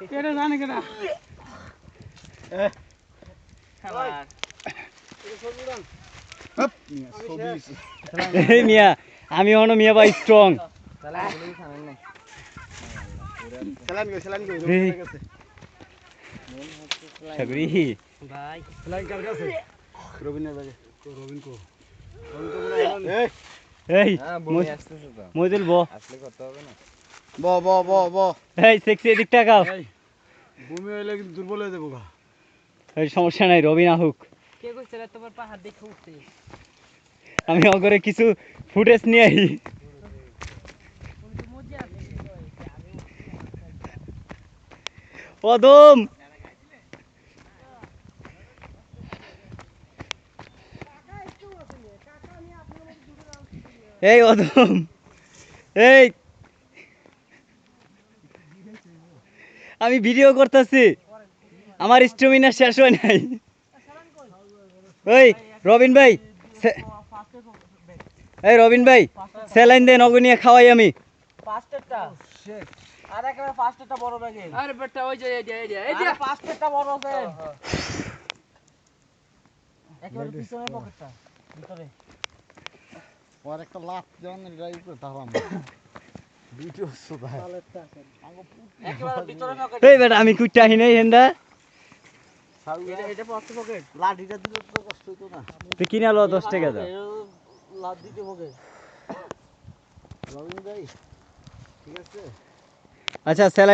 কেডা জানে কেডা খাবার হপ মিয়া এই মিয়া আমি অন মিয়া ভাই স্ট্রং তাহলে এগুলোই খাবেন না সেলান গো এই। গেছে সাগরি ভাই সেলান কার কাছে রবিনের লাগে রবিন কো এই এই হ্যাঁ বমি আসতেছে তো মইদুল ব আসলে করতে হবে না ব এই সেক্সি এদিক তাকাও এই ভূমি হইলে কিন্তু দুর্বল হয়ে যাবো গা এই সমস্যা নাই রবিন আহুক কে কইছে রে তোমার পাহাড় দেখে উঠতে আমি অগরে কিছু ফুটেজ নিয়ে আই অদম এই অদম এই আমি ভিডিও করতেছি আমার স্ট্যামিনা শেষ হয় নাই ওই রবিন ভাই এই রবিন ভাই স্যালাইন দেন অগনিয়া খাওয়াই আমি ফাস্টেরটা আর একেবারে ফাস্টেরটা বড় ব্যাগে আরে বেটা ওই যে এই যে ফাস্টেরটা বড় আছে একেবারে পিছনের পকেটটা ভিতরে আর একটা লাফ যেমন ড্রাইভ করে তাহলাম ভিডিও সুদা একেবারে ভিতরে পকেট এই বেটা আমি কুইটা আহি নাই হেন্দা এটা ফাস্ট পকেট লাঠিটা দিলে তো কষ্ট হইতো না তুই কিনা লো 10 টাকা দাও লাভ দিতে পকেট রবিন ভাই ঠিক আছে আচ্ছা স্যালাইন